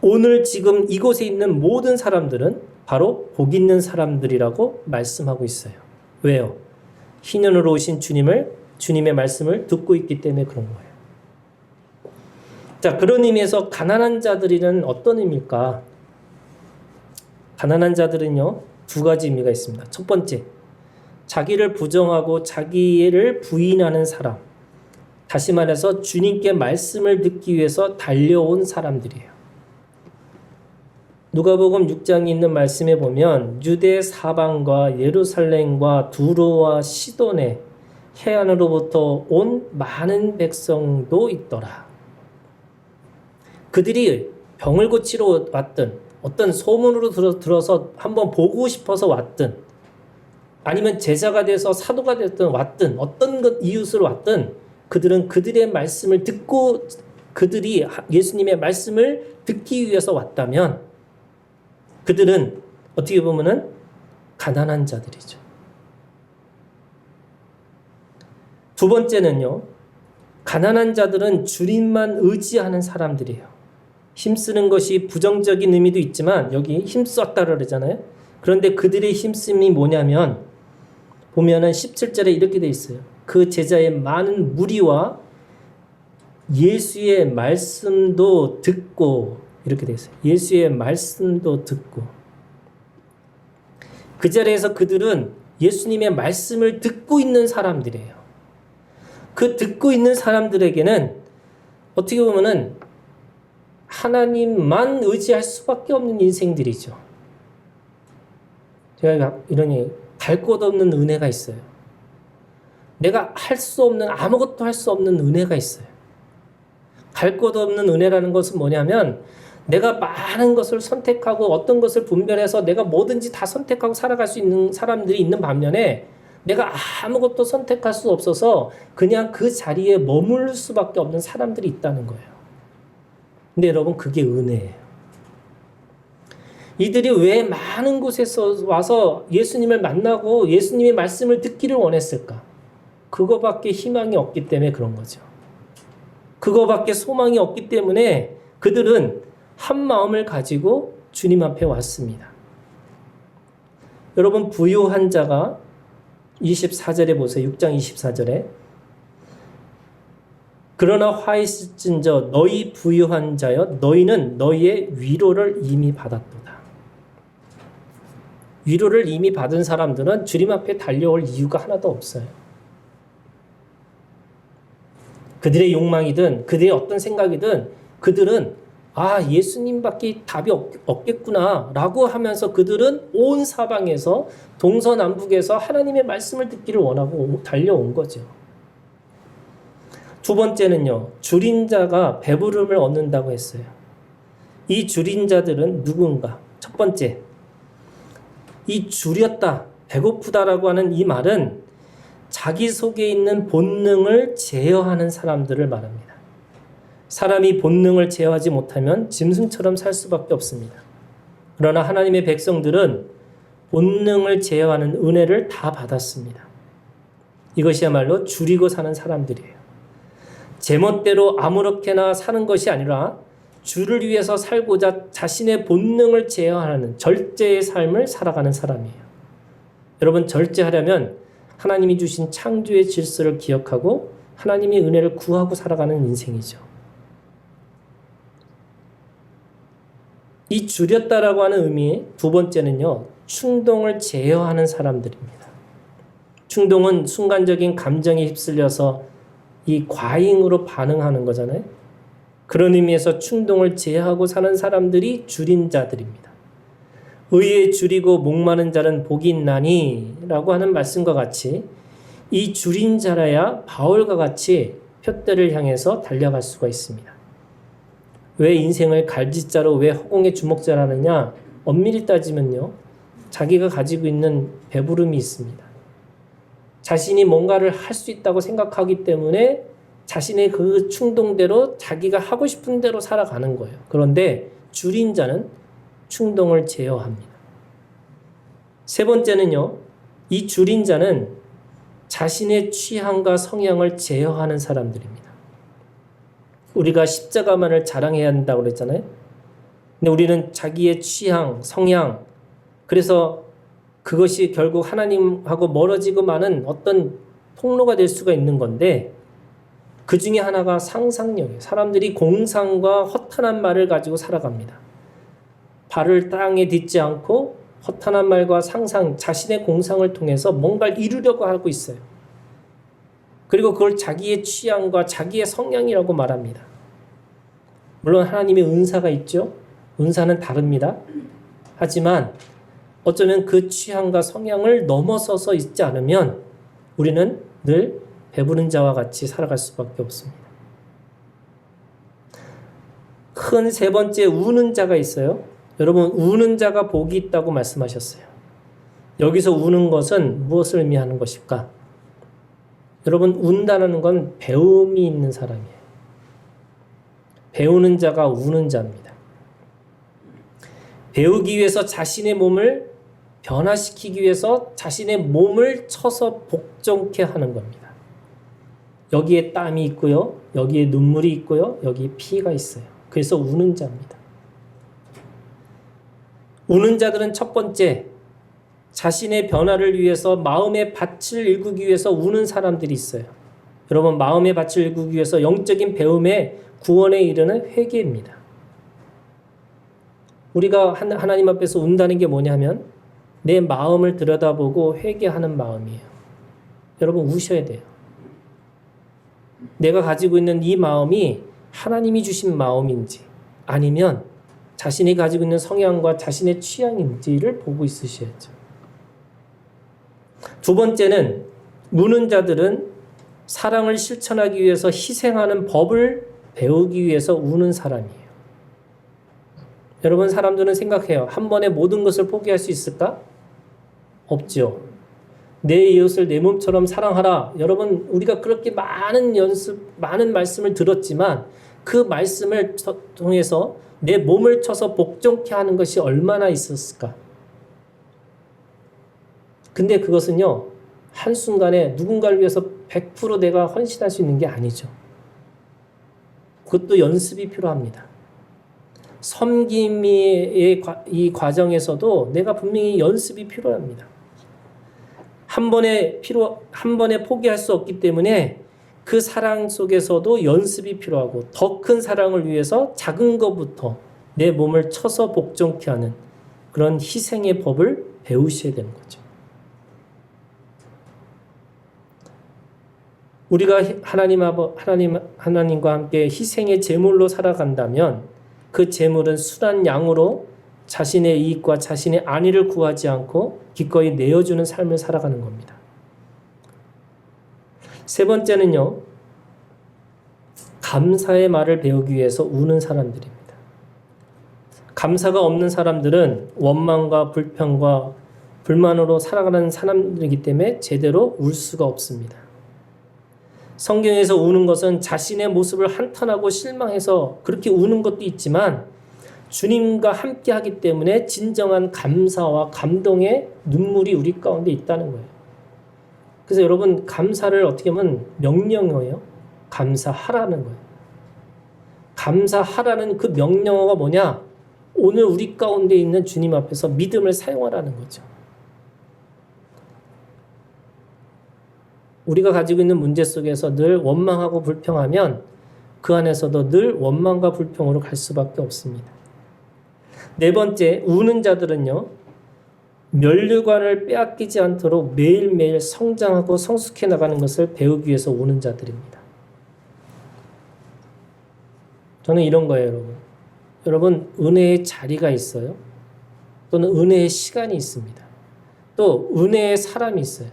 S1: 오늘 지금 이곳에 있는 모든 사람들은 바로 복 있는 사람들이라고 말씀하고 있어요. 왜요? 희년으로 오신 주님의 말씀을 듣고 있기 때문에 그런 거예요. 자, 그런 의미에서 가난한 자들이는 어떤 의미일까? 가난한 자들은요, 2가지 의미가 있습니다. 첫 번째, 자기를 부정하고 자기를 부인하는 사람. 다시 말해서 주님께 말씀을 듣기 위해서 달려온 사람들이에요. 누가복음 6장에 있는 말씀에 보면 유대 사방과 예루살렘과 두로와 시돈의 해안으로부터 온 많은 백성도 있더라. 그들이 병을 고치러 왔든 어떤 소문으로 들어서 한번 보고 싶어서 왔든 아니면 제자가 돼서 사도가 됐든 왔든 어떤 이웃으로 왔든 그들은 그들의 말씀을 듣고 그들이 예수님의 말씀을 듣기 위해서 왔다면 그들은 어떻게 보면은 가난한 자들이죠. 2번째는요. 가난한 자들은 주님만 의지하는 사람들이에요. 힘쓰는 것이 부정적인 의미도 있지만 여기 힘썼다 그러잖아요. 그런데 그들의 힘쓰임이 뭐냐면 보면은 17절에 이렇게 돼 있어요. 그 제자의 많은 무리와 예수의 말씀도 듣고 이렇게 돼 있어요. 예수의 말씀도 듣고 그 자리에서 그들은 예수님의 말씀을 듣고 있는 사람들이에요. 그 듣고 있는 사람들에게는 어떻게 보면은 하나님만 의지할 수밖에 없는 인생들이죠. 제가 이러니 갈 곳 없는 은혜가 있어요. 내가 할 수 없는 아무것도 할 수 없는 은혜가 있어요. 갈 곳 없는 은혜라는 것은 뭐냐면 내가 많은 것을 선택하고 어떤 것을 분별해서 내가 뭐든지 다 선택하고 살아갈 수 있는 사람들이 있는 반면에 내가 아무것도 선택할 수 없어서 그냥 그 자리에 머물 수밖에 없는 사람들이 있다는 거예요. 근데 여러분 그게 은혜예요. 이들이 왜 많은 곳에서 와서 예수님을 만나고 예수님의 말씀을 듣기를 원했을까? 그거밖에 희망이 없기 때문에 그런 거죠. 그거밖에 소망이 없기 때문에 그들은 한 마음을 가지고 주님 앞에 왔습니다. 여러분 부유한 자가 24절에 보세요. 6장 24절에 그러나 화 있을진저 너희 부유한 자여 너희는 너희의 위로를 이미 받았도다. 위로를 이미 받은 사람들은 주님 앞에 달려올 이유가 하나도 없어요. 그들의 욕망이든 그들의 어떤 생각이든 그들은 예수님밖에 답이 없겠구나 라고 하면서 그들은 온 사방에서 동서남북에서 하나님의 말씀을 듣기를 원하고 달려온 거죠. 2번째는요. 줄인 자가 배부름을 얻는다고 했어요. 이 줄인 자들은 누군가? 첫 번째, 이 줄였다, 배고프다라고 하는 이 말은 자기 속에 있는 본능을 제어하는 사람들을 말합니다. 사람이 본능을 제어하지 못하면 짐승처럼 살 수밖에 없습니다. 그러나 하나님의 백성들은 본능을 제어하는 은혜를 다 받았습니다. 이것이야말로 줄이고 사는 사람들이에요. 제멋대로 아무렇게나 사는 것이 아니라 주를 위해서 살고자 자신의 본능을 제어하는 절제의 삶을 살아가는 사람이에요. 여러분, 절제하려면 하나님이 주신 창조의 질서를 기억하고 하나님의 은혜를 구하고 살아가는 인생이죠. 이 줄였다라고 하는 의미 두 번째는요, 충동을 제어하는 사람들입니다. 충동은 순간적인 감정에 휩쓸려서 이 과잉으로 반응하는 거잖아요. 그런 의미에서 충동을 제어하고 사는 사람들이 줄인 자들입니다. 의에 줄이고 목마른 자는 복이 있나니 라고 하는 말씀과 같이 이 줄인 자라야 바울과 같이 표대를 향해서 달려갈 수가 있습니다. 왜 인생을 갈짓자로 왜 허공의 주먹자라느냐? 엄밀히 따지면요, 자기가 가지고 있는 배부름이 있습니다. 자신이 뭔가를 할 수 있다고 생각하기 때문에 자신의 그 충동대로 자기가 하고 싶은 대로 살아가는 거예요. 그런데 줄인 자는 충동을 제어합니다. 세 번째는요, 이 줄인 자는 자신의 취향과 성향을 제어하는 사람들입니다. 우리가 십자가만을 자랑해야 한다고 그랬잖아요. 근데 우리는 자기의 취향, 성향, 그래서 그것이 결국 하나님하고 멀어지고 마는 어떤 통로가 될 수가 있는 건데, 그 중에 하나가 상상력이에요. 사람들이 공상과 허탄한 말을 가지고 살아갑니다. 발을 땅에 딛지 않고 허탄한 말과 상상, 자신의 공상을 통해서 뭔가를 이루려고 하고 있어요. 그리고 그걸 자기의 취향과 자기의 성향이라고 말합니다. 물론 하나님의 은사가 있죠. 은사는 다릅니다. 하지만 어쩌면 그 취향과 성향을 넘어서서 있지 않으면 우리는 늘 배부른 자와 같이 살아갈 수밖에 없습니다. 큰 세 번째, 우는 자가 있어요. 여러분, 우는 자가 복이 있다고 말씀하셨어요. 여기서 우는 것은 무엇을 의미하는 것일까? 여러분, 운다는 건 배움이 있는 사람이에요. 배우는 자가 우는 자입니다. 배우기 위해서 자신의 몸을 변화시키기 위해서 자신의 몸을 쳐서 복종케 하는 겁니다. 여기에 땀이 있고요. 여기에 눈물이 있고요. 여기에 피가 있어요. 그래서 우는 자입니다. 우는 자들은 첫 번째, 자신의 변화를 위해서 마음의 밭을 일구기 위해서 우는 사람들이 있어요. 여러분, 마음의 밭을 일구기 위해서 영적인 배움에 구원에 이르는 회개입니다. 우리가 하나님 앞에서 운다는 게 뭐냐면 내 마음을 들여다보고 회개하는 마음이에요. 여러분, 우셔야 돼요. 내가 가지고 있는 이 마음이 하나님이 주신 마음인지 아니면 자신이 가지고 있는 성향과 자신의 취향인지를 보고 있으셔야죠. 두 번째는, 우는 자들은 사랑을 실천하기 위해서 희생하는 법을 배우기 위해서 우는 사람이에요. 여러분, 사람들은 생각해요. 한 번에 모든 것을 포기할 수 있을까? 없죠. 내 이웃을 내 몸처럼 사랑하라. 여러분, 우리가 그렇게 많은 말씀을 들었지만 그 말씀을 통해서 내 몸을 쳐서 복종케 하는 것이 얼마나 있었을까? 근데 그것은요, 한순간에 누군가를 위해서 100% 내가 헌신할 수 있는 게 아니죠. 그것도 연습이 필요합니다. 섬김의 이 과정에서도 내가 분명히 연습이 필요합니다. 한 번에 포기할 수 없기 때문에 그 사랑 속에서도 연습이 필요하고 더 큰 사랑을 위해서 작은 것부터 내 몸을 쳐서 복종케 하는 그런 희생의 법을 배우셔야 되는 거죠. 우리가 하나님과 함께 희생의 제물로 살아간다면 그 제물은 순한 양으로 자신의 이익과 자신의 안위를 구하지 않고 기꺼이 내어주는 삶을 살아가는 겁니다. 세 번째는요, 감사의 말을 배우기 위해서 우는 사람들입니다. 감사가 없는 사람들은 원망과 불평과 불만으로 살아가는 사람들이기 때문에 제대로 울 수가 없습니다. 성경에서 우는 것은 자신의 모습을 한탄하고 실망해서 그렇게 우는 것도 있지만 주님과 함께 하기 때문에 진정한 감사와 감동의 눈물이 우리 가운데 있다는 거예요. 그래서 여러분, 감사를 어떻게 하면 명령어예요. 감사하라는 거예요. 감사하라는 그 명령어가 뭐냐? 오늘 우리 가운데 있는 주님 앞에서 믿음을 사용하라는 거죠. 우리가 가지고 있는 문제 속에서 늘 원망하고 불평하면 그 안에서도 늘 원망과 불평으로 갈 수밖에 없습니다. 네 번째, 우는 자들은요, 면류관을 빼앗기지 않도록 매일매일 성장하고 성숙해 나가는 것을 배우기 위해서 우는 자들입니다. 저는 이런 거예요, 여러분. 여러분, 은혜의 자리가 있어요. 또는 은혜의 시간이 있습니다. 또 은혜의 사람이 있어요.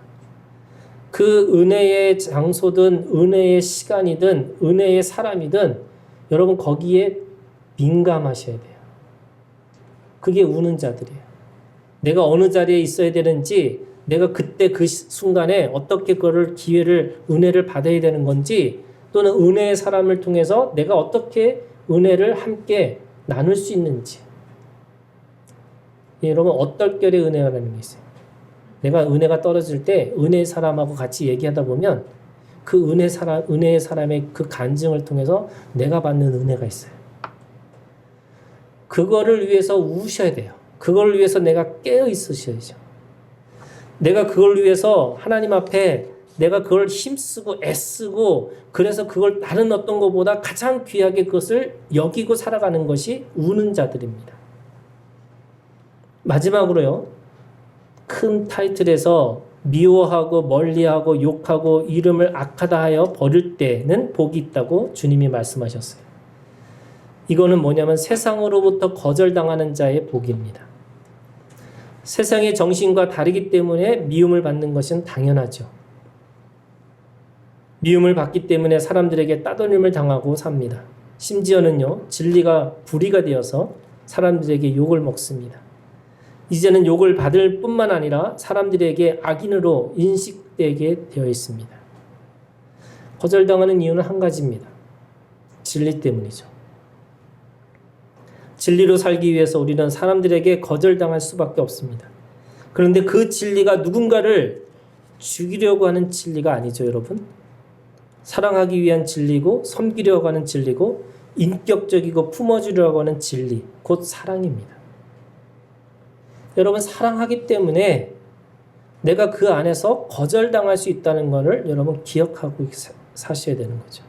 S1: 그 은혜의 장소든 은혜의 시간이든 은혜의 사람이든 여러분 거기에 민감하셔야 돼요. 그게 우는 자들이에요. 내가 어느 자리에 있어야 되는지, 내가 그때 그 순간에 어떻게 그거를 기회를, 은혜를 받아야 되는 건지, 또는 은혜의 사람을 통해서 내가 어떻게 은혜를 함께 나눌 수 있는지. 여러분, 어떨결에 은혜라는 게 있어요. 내가 은혜가 떨어질 때 은혜의 사람하고 같이 얘기하다 보면 그 은혜의 사람의 그 간증을 통해서 내가 받는 은혜가 있어요. 그거를 위해서 우셔야 돼요. 그걸 위해서 내가 깨어 있으셔야죠. 내가 그걸 위해서 하나님 앞에 내가 그걸 힘쓰고 애쓰고 그래서 그걸 다른 어떤 것보다 가장 귀하게 그것을 여기고 살아가는 것이 우는 자들입니다. 마지막으로요. 큰 타이틀에서 미워하고 멀리하고 욕하고 이름을 악하다 하여 버릴 때는 복이 있다고 주님이 말씀하셨어요. 이거는 뭐냐면 세상으로부터 거절당하는 자의 복입니다. 세상의 정신과 다르기 때문에 미움을 받는 것은 당연하죠. 미움을 받기 때문에 사람들에게 따돌림을 당하고 삽니다. 심지어는요, 진리가 불의가 되어서 사람들에게 욕을 먹습니다. 이제는 욕을 받을 뿐만 아니라 사람들에게 악인으로 인식되게 되어 있습니다. 거절당하는 이유는 한 가지입니다. 진리 때문이죠. 진리로 살기 위해서 우리는 사람들에게 거절당할 수밖에 없습니다. 그런데 그 진리가 누군가를 죽이려고 하는 진리가 아니죠, 여러분. 사랑하기 위한 진리고 섬기려고 하는 진리고 인격적이고 품어주려고 하는 진리, 곧 사랑입니다. 여러분, 사랑하기 때문에 내가 그 안에서 거절당할 수 있다는 것을 여러분 기억하고 사셔야 되는 거죠.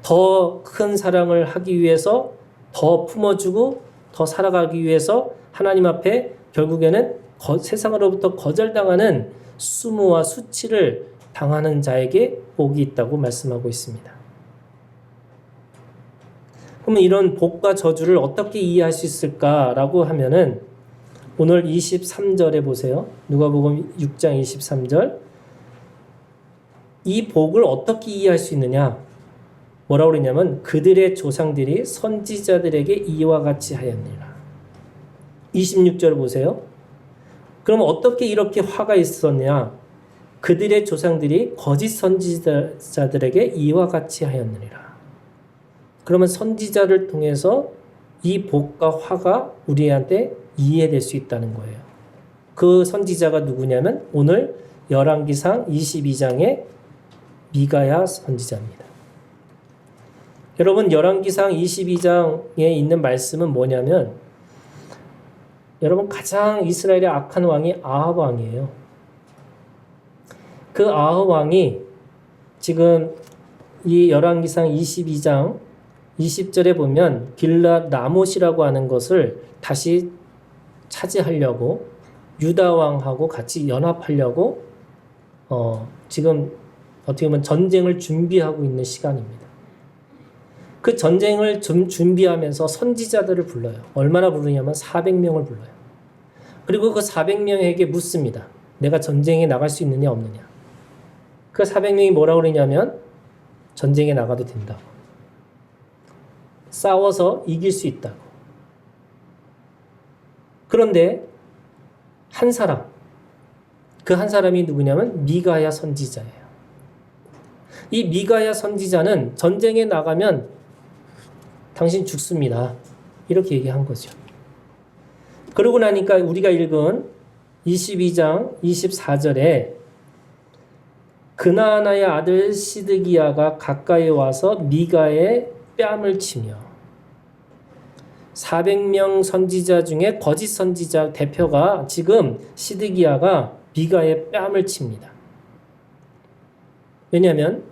S1: 더 큰 사랑을 하기 위해서 더 품어주고 더 살아가기 위해서 하나님 앞에 결국에는 세상으로부터 거절당하는 수모와 수치를 당하는 자에게 복이 있다고 말씀하고 있습니다. 그러면 이런 복과 저주를 어떻게 이해할 수 있을까라고 하면은 오늘 23절에 보세요. 누가복음 6장 23절. 이 복을 어떻게 이해할 수 있느냐? 뭐라고 그러냐면 그들의 조상들이 선지자들에게 이와 같이 하였느니라. 26절 보세요. 그럼 어떻게 이렇게 화가 있었냐? 그들의 조상들이 거짓 선지자들에게 이와 같이 하였느니라. 그러면 선지자를 통해서 이 복과 화가 우리한테 이해될 수 있다는 거예요. 그 선지자가 누구냐면 오늘 열왕기상 22장의 미가야 선지자입니다. 여러분, 열왕기상 22장에 있는 말씀은 뭐냐면 여러분, 가장 이스라엘의 악한 왕이 아합 왕이에요. 그 아합 왕이 지금 이 열왕기상 22장 20절에 보면 길랏 라못이라고 하는 것을 다시 차지하려고 유다 왕하고 같이 연합하려고 지금 어떻게 보면 전쟁을 준비하고 있는 시간입니다. 그 전쟁을 준비하면서 선지자들을 불러요. 얼마나 부르냐면 400명을 불러요. 그리고 그 400명에게 묻습니다. 내가 전쟁에 나갈 수 있느냐 없느냐. 그 400명이 뭐라고 그러냐면 전쟁에 나가도 된다고. 싸워서 이길 수 있다고. 그런데 한 사람, 그 한 사람이 누구냐면 미가야 선지자예요. 이 미가야 선지자는 전쟁에 나가면 당신 죽습니다. 이렇게 얘기한 거죠. 그러고 나니까 우리가 읽은 22장 24절에 그나아나의 아들 시드기야가 가까이 와서 미가의 뺨을 치며 400명 선지자 중에 거짓 선지자 대표가 지금 시드기야가 미가의 뺨을 칩니다. 왜냐하면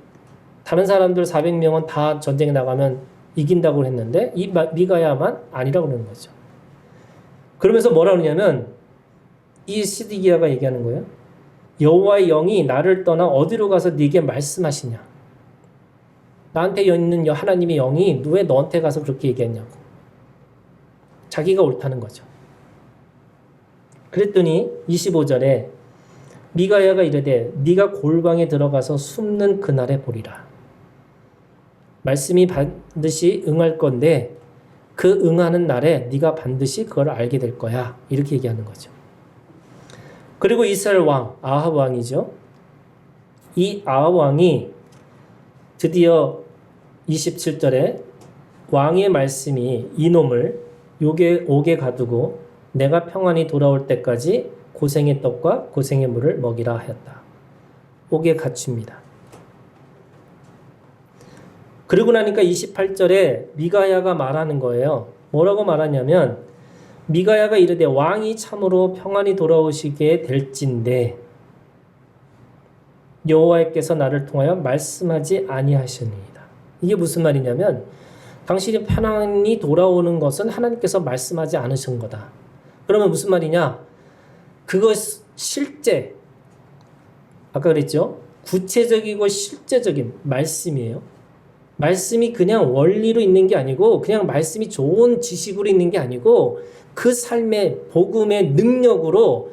S1: 다른 사람들 400명은 다 전쟁에 나가면 이긴다고 했는데 이 미가야만 아니라고 그러는 거죠. 그러면서 뭐라 그러냐면 이 시드기야가 얘기하는 거예요. 여호와의 영이 나를 떠나 어디로 가서 네게 말씀하시냐. 나한테 있는 하나님의 영이 왜 너한테 가서 그렇게 얘기했냐고. 자기가 옳다는 거죠. 그랬더니 25절에 미가야가 이르되 네가 골방에 들어가서 숨는 그날에 보리라. 말씀이 반드시 응할 건데 그 응하는 날에 네가 반드시 그걸 알게 될 거야. 이렇게 얘기하는 거죠. 그리고 이스라엘 왕 아합 왕이죠. 이 아합 왕이 드디어 27절에 왕의 말씀이 이놈을 옥에 가두고 내가 평안히 돌아올 때까지 고생의 떡과 고생의 물을 먹이라 하였다. 옥에 갇힙니다. 그러고 나니까 28절에 미가야가 말하는 거예요. 뭐라고 말하냐면 미가야가 이르되 왕이 참으로 평안히 돌아오시게 될진데 여호와께서 나를 통하여 말씀하지 아니하시니이다. 이게 무슨 말이냐면 당신이 편안히 돌아오는 것은 하나님께서 말씀하지 않으신 거다. 그러면 무슨 말이냐? 그것 실제 아까 그랬죠? 구체적이고 실제적인 말씀이에요. 말씀이 그냥 원리로 있는 게 아니고 그냥 말씀이 좋은 지식으로 있는 게 아니고 그 삶의 복음의 능력으로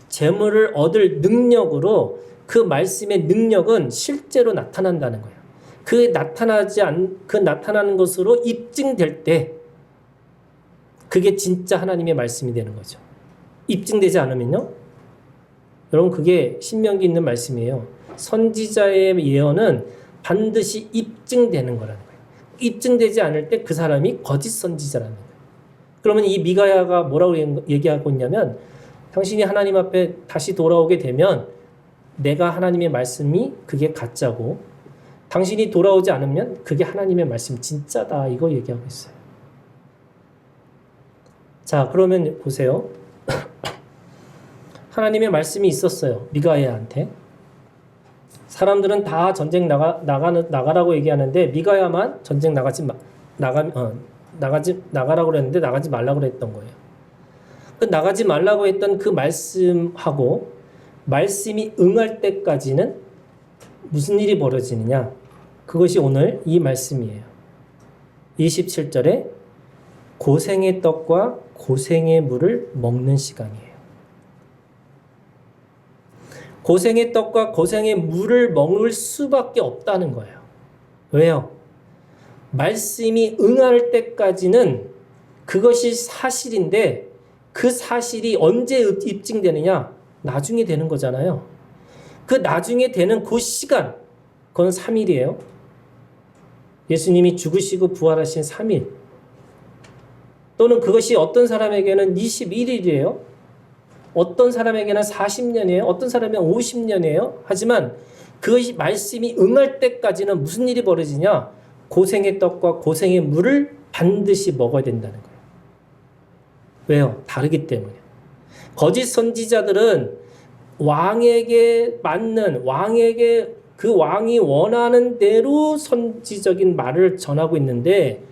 S1: 재물을 얻을 능력으로 그 말씀의 능력은 실제로 나타난다는 거예요. 그 나타나는 것으로 입증될 때 그게 진짜 하나님의 말씀이 되는 거죠. 입증되지 않으면요. 여러분 그게 신명기 있는 말씀이에요. 선지자의 예언은 반드시 입증되는 거라는 거예요. 입증되지 않을 때 그 사람이 거짓 선지자라는 거예요. 그러면 이 미가야가 뭐라고 얘기하고 있냐면 당신이 하나님 앞에 다시 돌아오게 되면 내가 하나님의 말씀이 그게 가짜고 당신이 돌아오지 않으면 그게 하나님의 말씀 진짜다. 이거 얘기하고 있어요. 자, 그러면 보세요. 하나님의 말씀이 있었어요. 미가야한테. 사람들은 다 전쟁 나가라고 얘기하는데 미가야만 전쟁 나가라고 그랬는데 나가지 말라고 그랬던 거예요. 그 나가지 말라고 했던 그 말씀하고 말씀이 응할 때까지는 무슨 일이 벌어지느냐? 그것이 오늘 이 말씀이에요. 27절에 고생의 떡과 고생의 물을 먹는 시간이에요. 고생의 떡과 고생의 물을 먹을 수밖에 없다는 거예요. 왜요? 말씀이 응할 때까지는 그것이 사실인데 그 사실이 언제 입증되느냐? 나중에 되는 거잖아요. 그 나중에 되는 그 시간, 그건 3일이에요. 예수님이 죽으시고 부활하신 3일. 또는 그것이 어떤 사람에게는 21일이에요. 어떤 사람에게는 40년이에요. 어떤 사람에게는 50년이에요. 하지만 그것이 말씀이 응할 때까지는 무슨 일이 벌어지냐? 고생의 떡과 고생의 물을 반드시 먹어야 된다는 거예요. 왜요? 다르기 때문에. 거짓 선지자들은 왕에게 맞는 왕에게 그 왕이 원하는 대로 선지적인 말을 전하고 있는데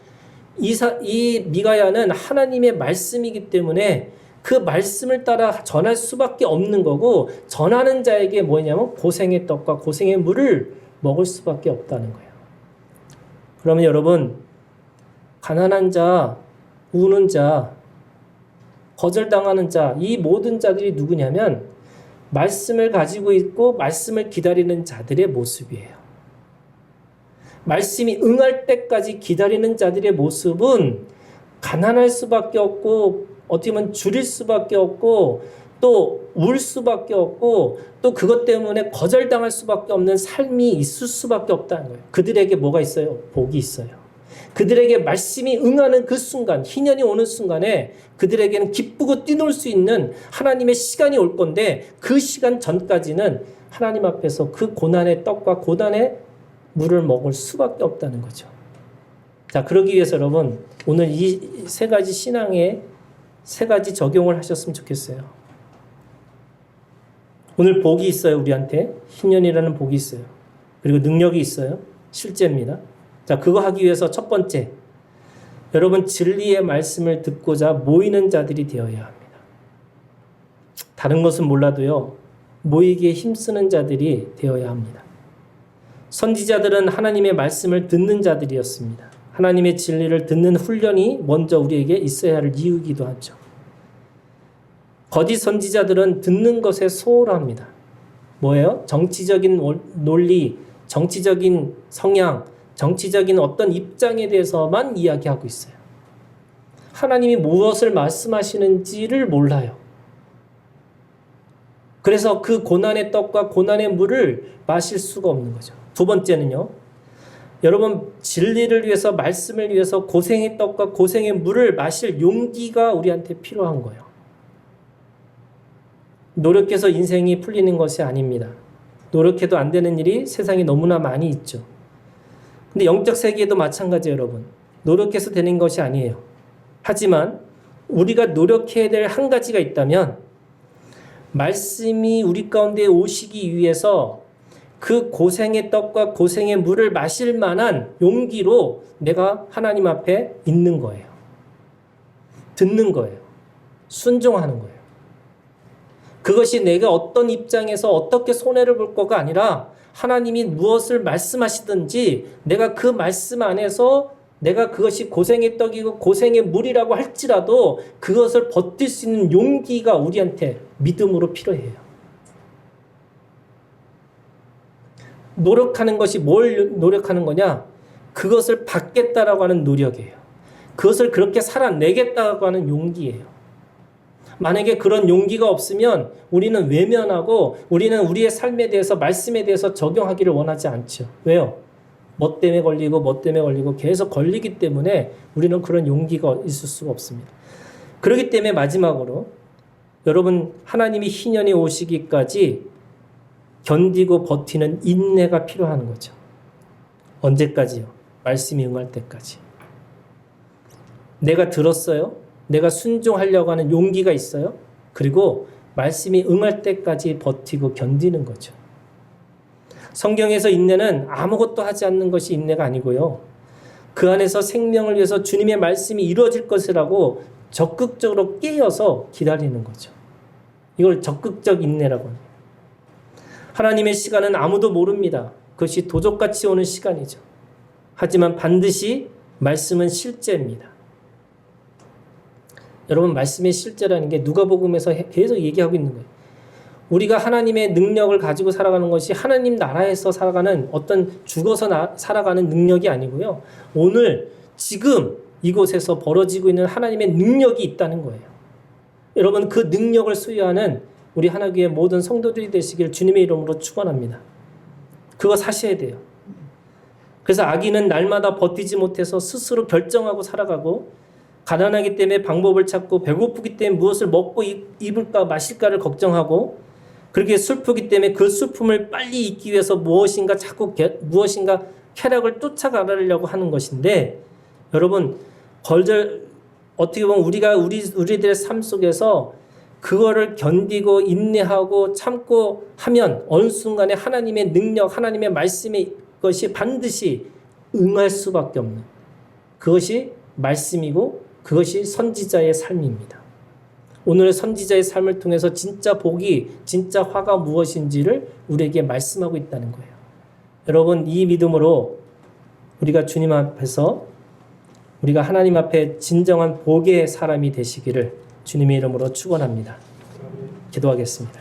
S1: 이 미가야는 하나님의 말씀이기 때문에 그 말씀을 따라 전할 수밖에 없는 거고 전하는 자에게 뭐냐면 고생의 떡과 고생의 물을 먹을 수밖에 없다는 거예요. 그러면 여러분 가난한 자, 우는 자, 거절당하는 자, 이 모든 자들이 누구냐면 말씀을 가지고 있고 말씀을 기다리는 자들의 모습이에요. 말씀이 응할 때까지 기다리는 자들의 모습은 가난할 수밖에 없고 어떻게 보면 줄일 수밖에 없고 또 울 수밖에 없고 또 그것 때문에 거절당할 수밖에 없는 삶이 있을 수밖에 없다는 거예요. 그들에게 뭐가 있어요? 복이 있어요. 그들에게 말씀이 응하는 그 순간, 희년이 오는 순간에 그들에게는 기쁘고 뛰놀 수 있는 하나님의 시간이 올 건데 그 시간 전까지는 하나님 앞에서 그 고난의 떡과 고난의 물을 먹을 수밖에 없다는 거죠. 자, 그러기 위해서 여러분 오늘 이 세 가지 신앙에 세 가지 적용을 하셨으면 좋겠어요. 오늘 복이 있어요. 우리한테 희년이라는 복이 있어요. 그리고 능력이 있어요. 실제입니다. 자, 그거 하기 위해서 첫 번째, 여러분 진리의 말씀을 듣고자 모이는 자들이 되어야 합니다. 다른 것은 몰라도요, 모이기에 힘쓰는 자들이 되어야 합니다. 선지자들은 하나님의 말씀을 듣는 자들이었습니다. 하나님의 진리를 듣는 훈련이 먼저 우리에게 있어야 할 이유이기도 하죠. 거짓 선지자들은 듣는 것에 소홀합니다. 뭐예요? 정치적인 논리, 정치적인 성향, 정치적인 어떤 입장에 대해서만 이야기하고 있어요. 하나님이 무엇을 말씀하시는지를 몰라요. 그래서 그 고난의 떡과 고난의 물을 마실 수가 없는 거죠. 두 번째는요, 여러분 진리를 위해서, 말씀을 위해서 고생의 떡과 고생의 물을 마실 용기가 우리한테 필요한 거예요. 노력해서 인생이 풀리는 것이 아닙니다. 노력해도 안 되는 일이 세상에 너무나 많이 있죠. 근데 영적 세계에도 마찬가지예요, 여러분. 노력해서 되는 것이 아니에요. 하지만 우리가 노력해야 될 한 가지가 있다면 말씀이 우리 가운데 오시기 위해서 그 고생의 떡과 고생의 물을 마실 만한 용기로 내가 하나님 앞에 있는 거예요. 듣는 거예요. 순종하는 거예요. 그것이 내가 어떤 입장에서 어떻게 손해를 볼 거가 아니라 하나님이 무엇을 말씀하시든지 내가 그 말씀 안에서 내가 그것이 고생의 떡이고 고생의 물이라고 할지라도 그것을 버틸 수 있는 용기가 우리한테 믿음으로 필요해요. 노력하는 것이 뭘 노력하는 거냐? 그것을 받겠다라고 하는 노력이에요. 그것을 그렇게 살아내겠다고 하는 용기예요. 만약에 그런 용기가 없으면 우리는 외면하고 우리는 우리의 삶에 대해서, 말씀에 대해서 적용하기를 원하지 않죠. 왜요? 뭐 때문에 걸리고 계속 걸리기 때문에 우리는 그런 용기가 있을 수가 없습니다. 그렇기 때문에 마지막으로 여러분, 하나님이 희년이 오시기까지 견디고 버티는 인내가 필요한 거죠. 언제까지요? 말씀이 응할 때까지. 내가 들었어요. 내가 순종하려고 하는 용기가 있어요. 그리고 말씀이 응할 때까지 버티고 견디는 거죠. 성경에서 인내는 아무것도 하지 않는 것이 인내가 아니고요. 그 안에서 생명을 위해서 주님의 말씀이 이루어질 것이라고 적극적으로 깨어서 기다리는 거죠. 이걸 적극적 인내라고 합니다. 하나님의 시간은 아무도 모릅니다. 그것이 도적같이 오는 시간이죠. 하지만 반드시 말씀은 실제입니다. 여러분, 말씀의 실제라는 게 누가복음에서 계속 얘기하고 있는 거예요. 우리가 하나님의 능력을 가지고 살아가는 것이 하나님 나라에서 살아가는 어떤 죽어서 살아가는 능력이 아니고요. 오늘 지금 이곳에서 벌어지고 있는 하나님의 능력이 있다는 거예요. 여러분, 그 능력을 소유하는 우리 하나교회 모든 성도들이 되시길 주님의 이름으로 축원합니다. 그거 사셔야 돼요. 그래서 악인은 날마다 버티지 못해서 스스로 결정하고 살아가고, 가난하기 때문에 방법을 찾고, 배고프기 때문에 무엇을 먹고 입을까 마실까를 걱정하고, 그렇게 슬프기 때문에 그 슬픔을 빨리 잊기 위해서 무엇인가 쾌락을 쫓아가려고 하는 것인데, 여러분, 어떻게 보면 우리들의 삶 속에서 그거를 견디고 인내하고 참고 하면 어느 순간에 하나님의 능력, 하나님의 말씀의 것이 반드시 응할 수밖에 없는, 그것이 말씀이고 그것이 선지자의 삶입니다. 오늘의 선지자의 삶을 통해서 진짜 복이, 진짜 화가 무엇인지를 우리에게 말씀하고 있다는 거예요. 여러분, 이 믿음으로 우리가 주님 앞에서, 우리가 하나님 앞에 진정한 복의 사람이 되시기를 주님의 이름으로 축원합니다. 기도하겠습니다.